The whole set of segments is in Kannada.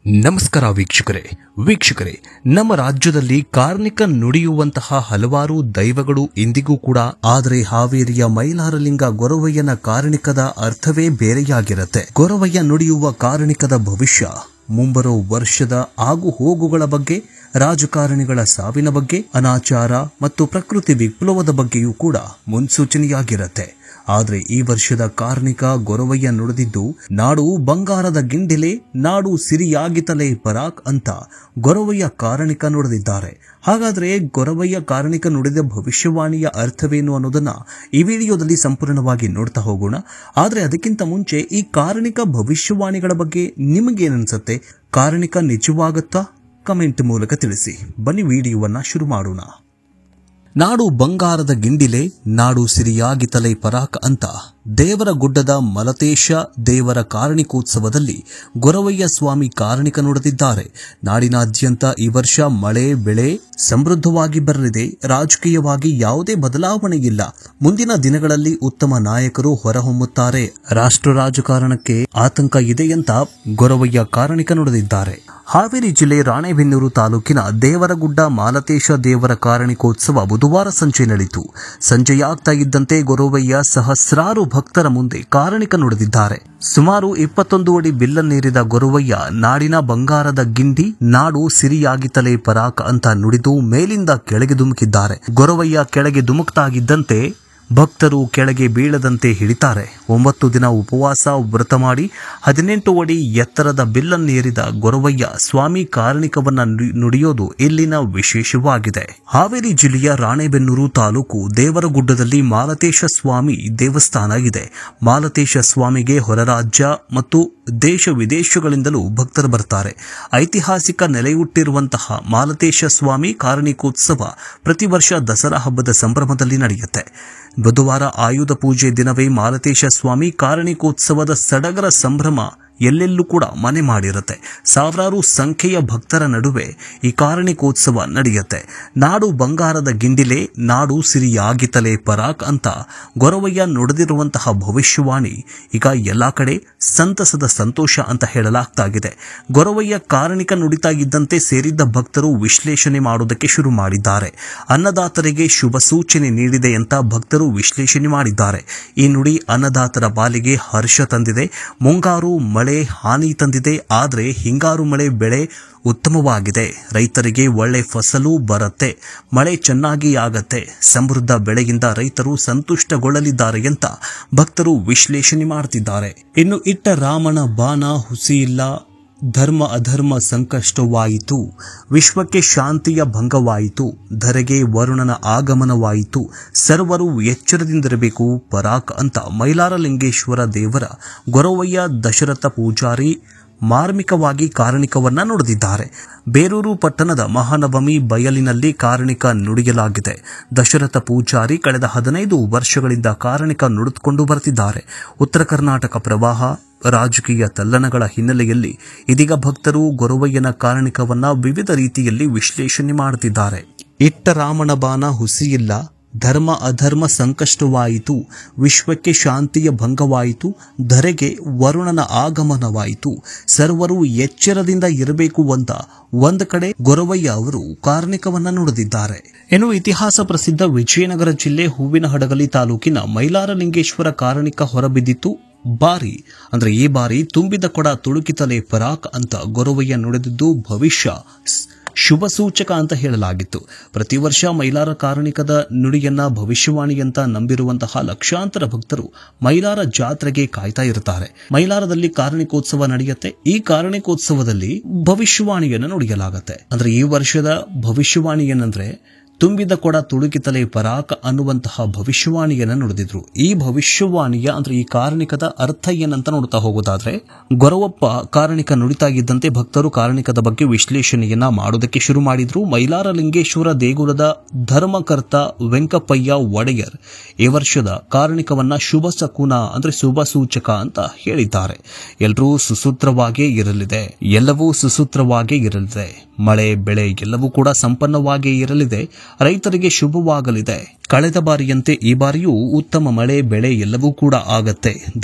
ನಮಸ್ಕಾರ ವೀಕ್ಷಕರೇ ನಮ್ಮ ರಾಜ್ಯದಲ್ಲಿ ಕಾರ್ಣಿಕ ನುಡಿಯುವಂತಹ ಹಲವಾರು ದೈವಗಳು ಇಂದಿಗೂ ಕೂಡ, ಆದರೆ ಹಾವೇರಿಯ ಮೈಲಾರಲಿಂಗ ಗೊರವಯ್ಯನ ಕಾರ್ಣಿಕದ ಅರ್ಥವೇ ಬೇರೆಯಾಗಿರುತ್ತೆ. ಗೊರವಯ್ಯ ನುಡಿಯುವ ಕಾರ್ಣಿಕದ ಭವಿಷ್ಯ, ಮುಂಬರೋ ವರ್ಷದ ಆಗು ಹೋಗುಗಳ ಬಗ್ಗೆ, ರಾಜಕಾರಣಿಗಳ ಸಾವಿನ ಬಗ್ಗೆ, ಅನಾಚಾರ ಮತ್ತು ಪ್ರಕೃತಿ ವಿಪ್ಲವದ ಬಗ್ಗೆಯೂ ಕೂಡ ಮುನ್ಸೂಚನೆಯಾಗಿರುತ್ತೆ. ಆದರೆ ಈ ವರ್ಷದ ಕಾರ್ಣಿಕ ಗೊರವಯ್ಯ ನುಡಿದಿದ್ದು, ನಾಡು ಬಂಗಾರದ ಗಿಂಡಿಲೆ, ನಾಡು ಸಿರಿಯಾಗಿತಲೇ ಪರಾಕ್ ಅಂತ ಗೊರವಯ್ಯ ಕಾರ್ಣಿಕ ನುಡಿದಿದ್ದಾರೆ. ಹಾಗಾದ್ರೆ ಗೊರವಯ್ಯ ಕಾರ್ಣಿಕ ನುಡಿದ ಭವಿಷ್ಯವಾಣಿಯ ಅರ್ಥವೇನು ಅನ್ನೋದನ್ನ ಈ ವಿಡಿಯೋದಲ್ಲಿ ಸಂಪೂರ್ಣವಾಗಿ ನೋಡ್ತಾ ಹೋಗೋಣ. ಆದ್ರೆ ಅದಕ್ಕಿಂತ ಮುಂಚೆ ಈ ಕಾರ್ಣಿಕ ಭವಿಷ್ಯವಾಣಿಗಳ ಬಗ್ಗೆ ನಿಮಗೇನನ್ಸುತ್ತೆ? ಕಾರ್ಣಿಕ ನಿಜವಾಗುತ್ತಾ? ಕಮೆಂಟ್ ಮೂಲಕ ತಿಳಿಸಿ. ಬನ್ನಿ ವಿಡಿಯೋವನ್ನ ಶುರು ಮಾಡೋಣ. ನಾಡು ಬಂಗಾರದ ಗಿಂಡಿಲೆ, ನಾಡು ಸಿರಿಯಾಗಿತಲೇ ಪರಾಕ್ ಅಂತ ದೇವರ ಗುಡ್ಡದ ಮಲತೇಶ ದೇವರ ಕಾರ್ಣಿಕೋತ್ಸವದಲ್ಲಿ ಗೊರವಯ್ಯ ಸ್ವಾಮಿ ಕಾರ್ಣಿಕ ನುಡಿದಿದ್ದಾರೆ. ನಾಡಿನಾದ್ಯಂತ ಈ ವರ್ಷ ಮಳೆ ಬೆಳೆ ಸಮೃದ್ಧವಾಗಿ ಬರಲಿದೆ. ರಾಜಕೀಯವಾಗಿ ಯಾವುದೇ ಬದಲಾವಣೆ ಇಲ್ಲ. ಮುಂದಿನ ದಿನಗಳಲ್ಲಿ ಉತ್ತಮ ನಾಯಕರು ಹೊರಹೊಮ್ಮುತ್ತಾರೆ. ರಾಷ್ಟ್ರ ರಾಜಕಾರಣಕ್ಕೆ ಆತಂಕ ಇದೆ ಅಂತ ಗೊರವಯ್ಯ ಕಾರ್ಣಿಕ ನುಡಿದಿದ್ದಾರೆ. ಹಾವೇರಿ ಜಿಲ್ಲೆ ರಾಣೆಬೆನ್ನೂರು ತಾಲೂಕಿನ ದೇವರಗುಡ್ಡ ಮಾಲತೇಶ ದೇವರ ಕಾರ್ಣಿಕೋತ್ಸವ ಬುಧವಾರ ಸಂಜೆ ನಡೆಯಿತು. ಸಂಜೆಯಾಗ್ತಾ ಇದ್ದಂತೆ ಗೊರವಯ್ಯ ಸಹಸ್ರಾರು ಭಕ್ತರ ಮುಂದೆ ಕಾರ್ಣಿಕ ನುಡಿದಿದ್ದಾರೆ. ಸುಮಾರು 21 ಅಡಿ ಬಿಲ್ಲನ್ನೇರಿದ ಗೊರವಯ್ಯ ನಾಡಿನ ಬಂಗಾರದ ಗಿಂಡಿ, ನಾಡು ಸಿರಿಯಾಗಿತಲೇ ಪರಾಕ್ ಅಂತ ನುಡಿದು ಮೇಲಿಂದ ಕೆಳಗೆ ಧುಮುಕಿದ್ದಾರೆ. ಗೊರವಯ್ಯ ಕೆಳಗೆ ಧುಮುಕ್ತಾಗಿದ್ದಂತೆ ಭಕ್ತರು ಕೆಳಗೆ ಬೀಳದಂತೆ ಹಿಡಿತಾರೆ. 9 ದಿನ ಉಪವಾಸ ವ್ರತ ಮಾಡಿ 18 ಅಡಿ ಎತ್ತರದ ಬಿಲ್ಲನ್ನೇರಿದ ಗೊರವಯ್ಯ ಸ್ವಾಮಿ ಕಾರ್ಣಿಕವನ್ನ ನುಡಿಯೋದು ಇಲ್ಲಿನ ವಿಶೇಷವಾಗಿದೆ. ಹಾವೇರಿ ಜಿಲ್ಲೆಯ ರಾಣೆಬೆನ್ನೂರು ತಾಲೂಕು ದೇವರಗುಡ್ಡದಲ್ಲಿ ಮಾಲತೇಶ ಸ್ವಾಮಿ ದೇವಸ್ಥಾನ ಇದೆ. ಮಾಲತೇಶ ಸ್ವಾಮಿಗೆ ಹೊರರಾಜ್ಯ ಮತ್ತು ದೇಶ ವಿದೇಶಗಳಿಂದಲೂ ಭಕ್ತರು ಬರ್ತಾರೆ. ಐತಿಹಾಸಿಕ ನೆಲೆಯುಟ್ಟಿರುವಂತಹ ಮಾಲತೇಶ ಸ್ವಾಮಿ ಕಾರ್ಣಿಕೋತ್ಸವ ಪ್ರತಿ ವರ್ಷ ದಸರಾ ಹಬ್ಬದ ಸಂಭ್ರಮದಲ್ಲಿ ನಡೆಯುತ್ತೆ. ಬುಧವಾರ ಆಯುಧ ಪೂಜೆ ದಿನವೇ ಮಾಲತೇಶ ಸ್ವಾಮಿ ಕಾರ್ಣಿಕೋತ್ಸವದ ಸಡಗರ ಸಂಭ್ರಮ ಎಲ್ಲೆಲ್ಲೂ ಕೂಡ ಮನೆ ಮಾಡಿರುತ್ತೆ. ಸಾವಿರಾರು ಸಂಖ್ಯೆಯ ಭಕ್ತರ ನಡುವೆ ಈ ಕಾರ್ಣಿಕೋತ್ಸವ ನಡೆಯುತ್ತೆ. ನಾಡು ಬಂಗಾರದ ಗಿಂಡಿಲೆ, ನಾಡು ಸಿರಿಯಾಗಿತಲೇ ಪರಾಕ್ ಅಂತ ಗೊರವಯ್ಯ ನುಡಿದಿರುವಂತಹ ಭವಿಷ್ಯವಾಣಿ ಈಗ ಎಲ್ಲಾ ಕಡೆ ಸಂತಸದ ಸಂತೋಷ ಅಂತ ಹೇಳಲಾಗ್ತಾಗಿದೆ. ಗೊರವಯ್ಯ ಕಾರ್ಣಿಕ ನುಡಿತಾ ಇದ್ದಂತೆ ಸೇರಿದ್ದ ಭಕ್ತರು ವಿಶ್ಲೇಷಣೆ ಮಾಡೋದಕ್ಕೆ ಶುರು ಮಾಡಿದ್ದಾರೆ. ಅನ್ನದಾತರಿಗೆ ಶುಭ ಸೂಚನೆ ನೀಡಿದೆ ಅಂತ ಭಕ್ತರು ವಿಶ್ಲೇಷಣೆ ಮಾಡಿದ್ದಾರೆ. ಈ ನುಡಿ ಅನ್ನದಾತರ ಪಾಲಿಗೆ ಹರ್ಷ ತಂದಿದೆ. ಮುಂಗಾರು ಮಳೆ ಹಾನಿ ತಂದಿದೆ, ಆದರೆ ಹಿಂಗಾರು ಮಳೆ ಬೆಳೆ ಉತ್ತಮವಾಗಿದೆ. ರೈತರಿಗೆ ಒಳ್ಳೆ ಫಸಲು ಬರುತ್ತೆ, ಮಳೆ ಚೆನ್ನಾಗಿ ಆಗತ್ತೆ, ಸಮೃದ್ಧ ಬೆಳೆಯಿಂದ ರೈತರು ಸಂತುಷ್ಟಗೊಳ್ಳಲಿದ್ದಾರೆ ಅಂತ ಭಕ್ತರು ವಿಶ್ಲೇಷಣೆ ಮಾಡ್ತಿದ್ದಾರೆ. ಇನ್ನು ಇಟ್ಟ ರಾಮನ ಬಾಣ ಹುಸಿಯಿಲ್ಲ, ಧರ್ಮ ಅಧರ್ಮ ಸಂಕಷ್ಟವಾಯಿತು, ವಿಶ್ವಕ್ಕೆ ಶಾಂತಿಯ ಭಂಗವಾಯಿತು, ಧರೆಗೆ ವರುಣನ ಆಗಮನವಾಯಿತು, ಸರ್ವರು ಎಚ್ಚರದಿಂದಿರಬೇಕು ಪರಾಕ್ ಅಂತ ಮೈಲಾರಲಿಂಗೇಶ್ವರ ದೇವರ ಗೊರವಯ್ಯ ದಶರಥ ಪೂಜಾರಿ ಮಾರ್ಮಿಕವಾಗಿ ಕಾರ್ಣಿಕವನ್ನ ನುಡಿದಿದ್ದಾರೆ. ಬೇರೂರು ಪಟ್ಟಣದ ಮಹಾನವಮಿ ಬಯಲಿನಲ್ಲಿ ಕಾರ್ಣಿಕ ನುಡಿಯಲಾಗಿದೆ. ದಶರಥ ಪೂಜಾರಿ ಕಳೆದ 15 ವರ್ಷಗಳಿಂದ ಕಾರ್ಣಿಕ ನುಡಿದುಕೊಂಡು ಬರ್ತಿದ್ದಾರೆ. ಉತ್ತರ ಕರ್ನಾಟಕ ಪ್ರವಾಹ, ರಾಜಕೀಯ ತಲ್ಲಣಗಳ ಹಿನ್ನೆಲೆಯಲ್ಲಿ ಇದೀಗ ಭಕ್ತರು ಗೊರವಯ್ಯನ ಕಾರ್ಣಿಕವನ್ನ ವಿವಿಧ ರೀತಿಯಲ್ಲಿ ವಿಶ್ಲೇಷಣೆ ಮಾಡುತ್ತಿದ್ದಾರೆ. ಇಟ್ಟ ರಾಮನ ಬಾಣ ಹುಸಿಯಿಲ್ಲ, ಧರ್ಮ ಅಧರ್ಮ ಸಂಕಷ್ಟವಾಯಿತು, ವಿಶ್ವಕ್ಕೆ ಶಾಂತಿಯ ಭಂಗವಾಯಿತು, ಧರೆಗೆ ವರುಣನ ಆಗಮನವಾಯಿತು, ಸರ್ವರು ಎಚ್ಚರದಿಂದ ಇರಬೇಕು ಅಂತ ಒಂದು ಕಡೆ ಗೊರವಯ್ಯ ಅವರು ಕಾರ್ಣಿಕವನ್ನ ನುಡಿದಿದ್ದಾರೆ. ಇನ್ನು ಇತಿಹಾಸ ಪ್ರಸಿದ್ಧ ವಿಜಯನಗರ ಜಿಲ್ಲೆ ಹೂವಿನಹಡಗಲಿ ತಾಲೂಕಿನ ಮೈಲಾರಲಿಂಗೇಶ್ವರ ಕಾರ್ಣಿಕ ಹೊರಬಿದ್ದಿತ್ತು. ಈ ಬಾರಿ ತುಂಬಿದ ಕೊಡ ತುಳುಕಿತಲೇ ಪರಾಕ್ ಅಂತ ಗೊರವಯ್ಯ ನುಡಿದಿದ್ದು ಭವಿಷ್ಯ ಶುಭ ಸೂಚಕ ಅಂತ ಹೇಳಲಾಗಿತ್ತು. ಪ್ರತಿ ವರ್ಷ ಮೈಲಾರ ಕಾರ್ಣಿಕದ ನುಡಿಯನ್ನ ಭವಿಷ್ಯವಾಣಿ ಅಂತ ನಂಬಿರುವಂತಹ ಲಕ್ಷಾಂತರ ಭಕ್ತರು ಮೈಲಾರ ಜಾತ್ರೆಗೆ ಕಾಯ್ತಾ ಇರುತ್ತಾರೆ. ಮೈಲಾರದಲ್ಲಿ ಕಾರ್ಣಿಕೋತ್ಸವ ನಡೆಯುತ್ತೆ. ಈ ಕಾರ್ಣಿಕೋತ್ಸವದಲ್ಲಿ ಭವಿಷ್ಯವಾಣಿಯನ್ನು ನುಡಿಯಲಾಗುತ್ತೆ. ಈ ವರ್ಷದ ಭವಿಷ್ಯವಾಣಿ ಏನಂದ್ರೆ, ತುಂಬಿದ ಕೊಡ ತುಳುಕಿತಲೇ ಪರಾಕ್ ಅನ್ನುವಂತಹ ಭವಿಷ್ಯವಾಣಿಯನ್ನು ನುಡಿದಿದ್ರು. ಈ ಭವಿಷ್ಯವಾಣಿಯ ಈ ಕಾರ್ಣಿಕದ ಅರ್ಥ ಏನಂತ ನೋಡ್ತಾ ಹೋಗೋದಾದ್ರೆ, ಗೊರವಪ್ಪ ಕಾರ್ಣಿಕ ನುಡಿತಾ ಇದ್ದಂತೆ ಭಕ್ತರು ಕಾರ್ಣಿಕದ ಬಗ್ಗೆ ವಿಶ್ಲೇಷಣೆಯನ್ನ ಮಾಡೋದಕ್ಕೆ ಶುರು ಮಾಡಿದ್ರು. ಮೈಲಾರಲಿಂಗೇಶ್ವರ ದೇಗುಲದ ಧರ್ಮಕರ್ತ ವೆಂಕಪ್ಪಯ್ಯ ಒಡೆಯರ್ ಈ ವರ್ಷದ ಕಾರ್ಣಿಕವನ್ನ ಶುಭ ಸಕುನ ಶುಭ ಸೂಚಕ ಅಂತ ಹೇಳಿದ್ದಾರೆ. ಎಲ್ಲವೂ ಸುಸೂತ್ರವಾಗೇ ಇರಲಿದೆ. ಮಳೆ ಬೆಳೆ ಎಲ್ಲವೂ ಕೂಡ ಸಂಪನ್ನವಾಗಿ ಇರಲಿದೆ. ರೈತರಿಗೆ ಶುಭವಾಗಲಿದೆ. ಕಳೆದ ಬಾರಿಯಂತೆ ಈ ಬಾರಿಯೂ ಉತ್ತಮ ಮಳೆ ಬೆಳೆ ಎಲ್ಲವೂ ಕೂಡ ಆಗತ್ತೆ.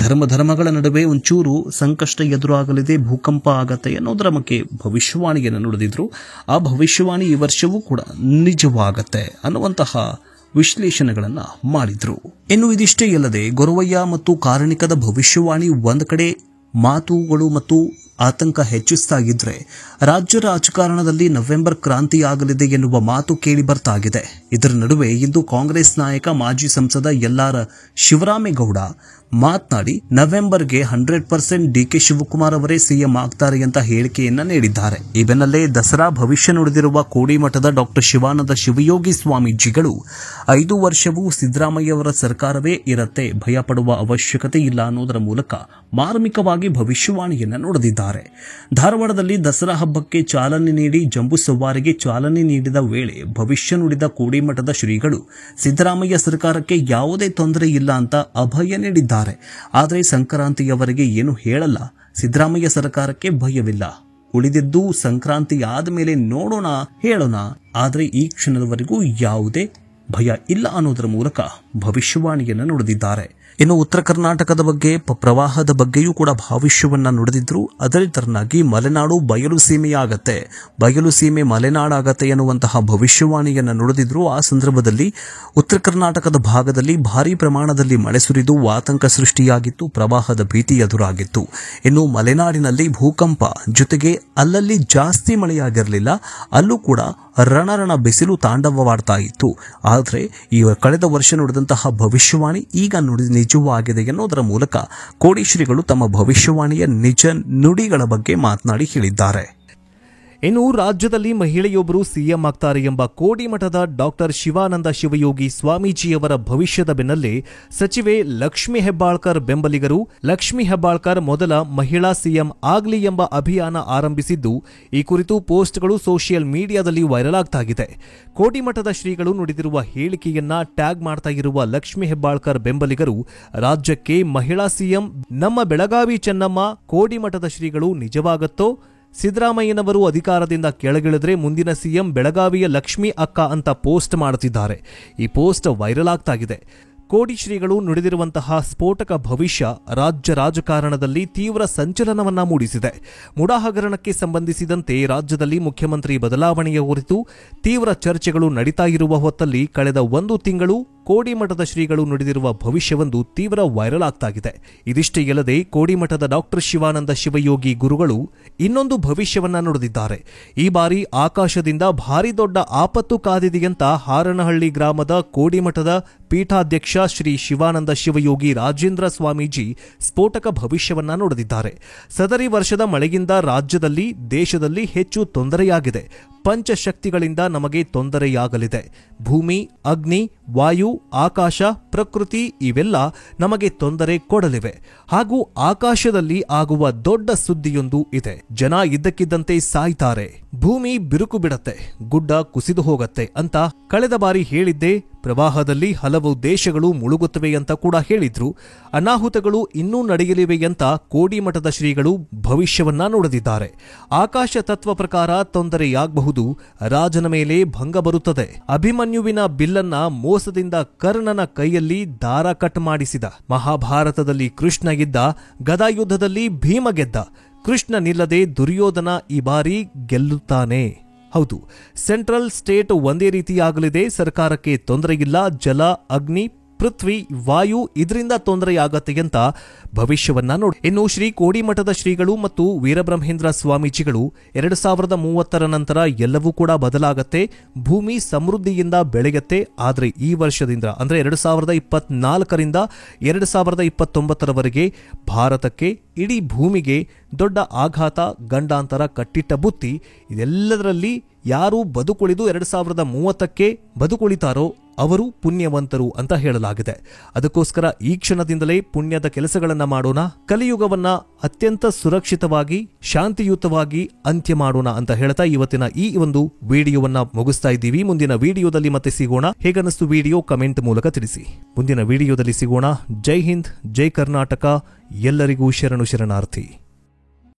ಧರ್ಮಗಳ ನಡುವೆ ಒಂಚೂರು ಸಂಕಷ್ಟ ಎದುರಾಗಲಿದೆ, ಭೂಕಂಪ ಆಗತ್ತೆ ಅನ್ನೋದರ ಬಗ್ಗೆ ಭವಿಷ್ಯವಾಣಿಯನ್ನು ನುಡಿದಿದ್ರು. ಆ ಭವಿಷ್ಯವಾಣಿ ಈ ವರ್ಷವೂ ಕೂಡ ನಿಜವಾಗತ್ತೆ ಅನ್ನುವಂತಹ ವಿಶ್ಲೇಷಣೆಗಳನ್ನ ಮಾಡಿದ್ರು. ಇನ್ನು ಇದಿಷ್ಟೇ ಅಲ್ಲದೆ ಗೊರವಯ್ಯ ಮತ್ತು ಕಾರಣಿಕದ ಭವಿಷ್ಯವಾಣಿ ಒಂದ್ ಕಡೆ ಮಾತುಗಳು ಮತ್ತು ಆತಂಕ ಹೆಚ್ಚಿಸ್ತಾಗಿದ್ರೆ, ರಾಜ್ಯ ರಾಜಕಾರಣದಲ್ಲಿ ನವೆಂಬರ್ ಕ್ರಾಂತಿ ಆಗಲಿದೆ ಎನ್ನುವ ಮಾತು ಕೇಳಿ ಬರ್ತಾಗಿದೆ. ಇದರ ನಡುವೆ ಇಂದು ಕಾಂಗ್ರೆಸ್ ನಾಯಕ ಮಾಜಿ ಸಂಸದ ಯಲ್ಲಾರ ಶಿವರಾಮೇಗೌಡ ಮಾತನಾಡಿ ನವೆಂಬರ್ಗೆ 100% ಡಿಕೆ ಶಿವಕುಮಾರ್ ಅವರೇ ಸಿಎಂ ಆಗ್ತಾರೆ ಅಂತ ಹೇಳಿಕೆಯನ್ನ ನೀಡಿದ್ದಾರೆ. ಈ ಬೆನ್ನಲ್ಲೇ ದಸರಾ ಭವಿಷ್ಯ ನುಡಿದಿರುವ ಕೋಡಿಮಠದ ಡಾಕ್ಟರ್ ಶಿವಾನಂದ ಶಿವಯೋಗಿ ಸ್ವಾಮೀಜಿಗಳು 5 ವರ್ಷವೂ ಸಿದ್ದರಾಮಯ್ಯವರ ಸರ್ಕಾರವೇ ಇರತ್ತೆ, ಭಯ ಪಡುವ ಅವಶ್ಯಕತೆ ಇಲ್ಲ ಅನ್ನೋದರ ಮೂಲಕ ಮಾರ್ಮಿಕವಾಗಿ ಭವಿಷ್ಯವಾಣಿಯನ್ನ ನುಡಿದಿದ್ದಾರೆ. ಧಾರವಾಡದಲ್ಲಿ ದಸರಾ ಹಬ್ಬಕ್ಕೆ ಚಾಲನೆ ನೀಡಿ ಜಂಬೂ ಸವಾರಿಗೆ ಚಾಲನೆ ನೀಡಿದ ವೇಳೆ ಭವಿಷ್ಯ ನುಡಿದ ಕೋಡಿಮಠದ ಶ್ರೀಗಳು ಸಿದ್ದರಾಮಯ್ಯ ಸರ್ಕಾರಕ್ಕೆ ಯಾವುದೇ ತೊಂದರೆ ಇಲ್ಲ ಅಂತ ಅಭಯ ನೀಡಿದ್ದಾರೆ. ಆದರೆ ಸಂಕ್ರಾಂತಿಯವರೆಗೆ ಏನು ಹೇಳಲ್ಲ, ಸಿದ್ದರಾಮಯ್ಯ ಸರ್ಕಾರಕ್ಕೆ ಭಯವಿಲ್ಲ, ಉಳಿದಿದ್ದು ಸಂಕ್ರಾಂತಿ ಆದಮೇಲೆ ನೋಡೋಣ ಹೇಳೋಣ, ಆದರೆ ಈ ಕ್ಷಣದವರೆಗೂ ಯಾವುದೇ ಭಯ ಇಲ್ಲ ಅನ್ನೋದರ ಮೂಲಕ ಭವಿಷ್ಯವಾಣಿಯನ್ನು ನುಡಿದಿದ್ದಾರೆ. ಇನ್ನು ಉತ್ತರ ಕರ್ನಾಟಕದ ಬಗ್ಗೆ ಪ್ರವಾಹದ ಬಗ್ಗೆಯೂ ಕೂಡ ಭವಿಷ್ಯವನ್ನ ನುಡಿದಿದ್ರು. ಅದೇ ತರನಾಗಿ ಮಲೆನಾಡು ಬಯಲು ಸೀಮೆಯಾಗತ್ತೆ, ಬಯಲು ಸೀಮೆ ಮಲೆನಾಡಾಗತ್ತೆ ಎನ್ನುವಂತಹ ಭವಿಷ್ಯವಾಣಿಯನ್ನು ನುಡಿದಿದ್ರು. ಆ ಸಂದರ್ಭದಲ್ಲಿ ಉತ್ತರ ಕರ್ನಾಟಕದ ಭಾಗದಲ್ಲಿ ಭಾರೀ ಪ್ರಮಾಣದಲ್ಲಿ ಮಳೆ ಸುರಿದು ಆತಂಕ ಸೃಷ್ಟಿಯಾಗಿತ್ತು, ಪ್ರವಾಹದ ಭೀತಿ ಎದುರಾಗಿತ್ತು. ಇನ್ನು ಮಲೆನಾಡಿನಲ್ಲಿ ಭೂಕಂಪ ಜೊತೆಗೆ ಅಲ್ಲಲ್ಲಿ ಜಾಸ್ತಿ ಮಳೆಯಾಗಿರಲಿಲ್ಲ, ಅಲ್ಲೂ ಕೂಡ ರಣರಣ ಬಿಸಿಲು ತಾಂಡವವಾಡ್ತಾ ಇತ್ತು. ಆದರೆ ಈ ಕಳೆದ ವರ್ಷ ನುಡಿದಂತಹ ಭವಿಷ್ಯವಾಣಿ ಈಗ ನಿಜವಾಗಿದೆ ಎನ್ನುವುದರ ಮೂಲಕ ಕೋಡಿಶ್ರೀಗಳು ತಮ್ಮ ಭವಿಷ್ಯವಾಣಿಯ ನಿಜ ನುಡಿಗಳ ಬಗ್ಗೆ ಮಾತನಾಡಿ ಹೇಳಿದ್ದಾರೆ. ಇನ್ನು ರಾಜ್ಯದಲ್ಲಿ ಮಹಿಳೆಯೊಬ್ಬರು ಸಿಎಂ ಆಗ್ತಾರೆ ಎಂಬ ಕೋಡಿಮಠದ ಡಾಕ್ಟರ್ ಶಿವಾನಂದ ಶಿವಯೋಗಿ ಸ್ವಾಮೀಜಿಯವರ ಭವಿಷ್ಯದ ಬೆನ್ನಲ್ಲೇ ಸಚಿವೆ ಲಕ್ಷ್ಮೀ ಹೆಬ್ಬಾಳ್ಕರ್ ಬೆಂಬಲಿಗರು ಲಕ್ಷ್ಮೀ ಹೆಬ್ಬಾಳ್ಕರ್ ಮೊದಲ ಮಹಿಳಾ ಸಿಎಂ ಆಗ್ಲಿ ಎಂಬ ಅಭಿಯಾನ ಆರಂಭಿಸಿದ್ದು, ಈ ಕುರಿತು ಪೋಸ್ಟ್ಗಳು ಸೋಷಿಯಲ್ ಮೀಡಿಯಾದಲ್ಲಿ ವೈರಲ್ ಆಗ್ತಾಗಿದೆ. ಕೋಡಿಮಠದ ಶ್ರೀಗಳು ನುಡಿದಿರುವ ಹೇಳಿಕೆಯನ್ನ ಟ್ಯಾಗ್ ಮಾಡ್ತಾ ಇರುವ ಲಕ್ಷ್ಮೀ ಹೆಬ್ಬಾಳ್ಕರ್ ಬೆಂಬಲಿಗರು ರಾಜ್ಯಕ್ಕೆ ಮಹಿಳಾ ಸಿಎಂ ನಮ್ಮ ಬೆಳಗಾವಿ ಚೆನ್ನಮ್ಮ, ಕೋಡಿಮಠದ ಶ್ರೀಗಳು ನಿಜವಾಗತ್ತೋ, ಸಿದ್ದರಾಮಯ್ಯನವರು ಅಧಿಕಾರದಿಂದ ಕೆಳಗಿಳಿದ್ರೆ ಮುಂದಿನ ಸಿಎಂ ಬೆಳಗಾವಿಯ ಲಕ್ಷ್ಮೀ ಅಕ್ಕ ಅಂತ ಪೋಸ್ಟ್ ಮಾಡುತ್ತಿದ್ದಾರೆ. ಈ ಪೋಸ್ಟ್ ವೈರಲ್ ಆಗ್ತಾಗಿದೆ. ಕೋಡಿ ಶ್ರೀಗಳು ನುಡಿದಿರುವಂತಹ ಸ್ಫೋಟಕ ಭವಿಷ್ಯ ರಾಜ್ಯ ರಾಜಕಾರಣದಲ್ಲಿ ತೀವ್ರ ಸಂಚಲನವನ್ನ ಮೂಡಿಸಿದೆ. ಮುಡಾ ಹಗರಣಕ್ಕೆ ಸಂಬಂಧಿಸಿದಂತೆ ರಾಜ್ಯದಲ್ಲಿ ಮುಖ್ಯಮಂತ್ರಿ ಬದಲಾವಣೆಯ ಕುರಿತು ತೀವ್ರ ಚರ್ಚೆಗಳು ನಡೀತಾ ಇರುವ ಹೊತ್ತಲ್ಲಿ ಕಳೆದ 1 ತಿಂಗಳು ಕೋಡಿಮಠದ ಶ್ರೀಗಳು ನುಡಿದಿರುವ ಭವಿಷ್ಯವೊಂದು ತೀವ್ರ ವೈರಲ್ ಆಗ್ತಾಗಿದೆ. ಇದಿಷ್ಟೇ ಅಲ್ಲದೆ ಕೋಡಿಮಠದ ಡಾಕ್ಟರ್ ಶಿವಾನಂದ ಶಿವಯೋಗಿ ಗುರುಗಳು ಇನ್ನೊಂದು ಭವಿಷ್ಯವನ್ನ ನುಡಿದಿದ್ದಾರೆ. ಈ ಬಾರಿ ಆಕಾಶದಿಂದ ಭಾರಿ ದೊಡ್ಡ ಆಪತ್ತು ಕಾದಿದೆಯಂತ ಹಾರನಹಳ್ಳಿ ಗ್ರಾಮದ ಕೋಡಿಮಠದ ಪೀಠಾಧ್ಯಕ್ಷ ಶ್ರೀ ಶಿವಾನಂದ ಶಿವಯೋಗಿ ರಾಜೇಂದ್ರ ಸ್ವಾಮೀಜಿ ಸ್ಫೋಟಕ ಭವಿಷ್ಯವನ್ನ ನುಡಿದಿದ್ದಾರೆ. ಸದರಿ ವರ್ಷದ ಮಳೆಯಿಂದ ರಾಜ್ಯದಲ್ಲಿ ದೇಶದಲ್ಲಿ ಹೆಚ್ಚು ತೊಂದರೆಯಾಗಿದೆ. ಪಂಚಶಕ್ತಿಗಳಿಂದ ನಮಗೆ ತೊಂದರೆಯಾಗಲಿದೆ. ಭೂಮಿ, ಅಗ್ನಿ, ವಾಯು, ಆಕಾಶ, ಪ್ರಕೃತಿ ಇವೆಲ್ಲ ನಮಗೆ ತೊಂದರೆ ಕೊಡಲಿವೆ. ಹಾಗೂ ಆಕಾಶದಲ್ಲಿ ಆಗುವ ದೊಡ್ಡ ಸುದ್ದಿಯೊಂದು ಇದೆ. ಜನ ಇದ್ದಕ್ಕಿದ್ದಂತೆ ಸಾಯ್ತಾರೆ, ಭೂಮಿ ಬಿರುಕು ಬಿಡತ್ತೆ, ಗುಡ್ಡ ಕುಸಿದು ಹೋಗತ್ತೆ ಅಂತ ಕಳೆದ ಬಾರಿ ಹೇಳಿದ್ದೆ. ಪ್ರವಾಹದಲ್ಲಿ ಹಲವು ದೇಶಗಳು ಮುಳುಗುತ್ತವೆ ಅಂತ ಕೂಡ ಹೇಳಿದ್ರು. ಅನಾಹುತಗಳು ಇನ್ನೂ ನಡೆಯಲಿವೆ ಅಂತ ಕೋಡಿಮಠದ ಶ್ರೀಗಳು ಭವಿಷ್ಯವನ್ನ ನುಡಿದಿದ್ದಾರೆ. ಆಕಾಶ ತತ್ವ ಪ್ರಕಾರ ತೊಂದರೆಯಾಗಬಹುದು, ರಾಜನ ಮೇಲೆ ಭಂಗ ಬರುತ್ತದೆ. ಅಭಿಮನ್ಯುವಿನ ಬಿಲ್ಲನ್ನ ಮೋಸದಿಂದ ಕರ್ಣನ ಕೈಯಲ್ಲಿ ದಾರ ಕಟ್ ಮಾಡಿಸಿದ. ಮಹಾಭಾರತದಲ್ಲಿ ಕೃಷ್ಣ ಗೆದ್ದ, ಗದಾಯುದ್ಧದಲ್ಲಿ ಭೀಮ ಗೆದ್ದ. ಕೃಷ್ಣ ನಿಲ್ಲದೆ ದುರ್ಯೋಧನ ಈ ಬಾರಿ ಗೆಲ್ಲುತ್ತಾನೆ. ಹೌದು, ಸೆಂಟ್ರಲ್ ಸ್ಟೇಟ್ ಒಂದೇ ರೀತಿಯಾಗಲಿದೆ. ಸರ್ಕಾರಕ್ಕೆ ತೊಂದರೆಯಿಲ್ಲ. ಜಲ, ಅಗ್ನಿ, ಪೃಥ್ವಿ, ವಾಯು ಇದರಿಂದ ತೊಂದರೆಯಾಗತ್ತೆ ಅಂತ ಭವಿಷ್ಯವನ್ನ ನೋಡಿ. ಇನ್ನು ಶ್ರೀ ಕೋಡಿಮಠದ ಶ್ರೀಗಳು ಮತ್ತು ವೀರಬ್ರಹ್ಮೇಂದ್ರ ಸ್ವಾಮೀಜಿಗಳು 2030 ನಂತರ ಎಲ್ಲವೂ ಕೂಡ ಬದಲಾಗತ್ತೆ, ಭೂಮಿ ಸಮೃದ್ಧಿಯಿಂದ ಬೆಳೆಯತ್ತೆ. ಆದರೆ ಈ ವರ್ಷದಿಂದ ಅಂದ್ರೆ 2024ರಿಂದ 2029ರವರೆಗೆ ಭಾರತಕ್ಕೆ, ಇಡೀ ಭೂಮಿಗೆ ದೊಡ್ಡ ಆಘಾತ, ಗಂಡಾಂತರ, ಕಟ್ಟಿಟ್ಟ ಬುತ್ತಿ. ಇದೆಲ್ಲದರಲ್ಲಿ ಯಾರು ಬದುಕುಳಿದು 2030ಕ್ಕೆ ಬದುಕುಳಿತಾರೋ ಅವರು ಪುಣ್ಯವಂತರು ಅಂತ ಹೇಳಲಾಗಿದೆ. ಅದಕ್ಕೋಸ್ಕರ ಈ ಕ್ಷಣದಿಂದಲೇ ಪುಣ್ಯದ ಕೆಲಸಗಳನ್ನ ಮಾಡೋಣ, ಕಲಿಯುಗವನ್ನ ಅತ್ಯಂತ ಸುರಕ್ಷಿತವಾಗಿ, ಶಾಂತಿಯುತವಾಗಿ ಅಂತ್ಯ ಮಾಡೋಣ ಅಂತ ಹೇಳ್ತಾ ಇವತ್ತಿನ ಈ ಒಂದು ವಿಡಿಯೋವನ್ನ ಮುಗಿಸ್ತಾ ಇದ್ದೀವಿ. ಮುಂದಿನ ವಿಡಿಯೋದಲ್ಲಿ ಮತ್ತೆ ಸಿಗೋಣ. ಹೇಗನ್ನಿಸ್ತು ವಿಡಿಯೋ ಕಮೆಂಟ್ ಮೂಲಕ ತಿಳಿಸಿ. ಮುಂದಿನ ವಿಡಿಯೋದಲ್ಲಿ ಸಿಗೋಣ. ಜೈ ಹಿಂದ್, ಜೈ ಕರ್ನಾಟಕ. ಎಲ್ಲರಿಗೂ ಶರಣು ಶರಣಾರ್ಥಿ.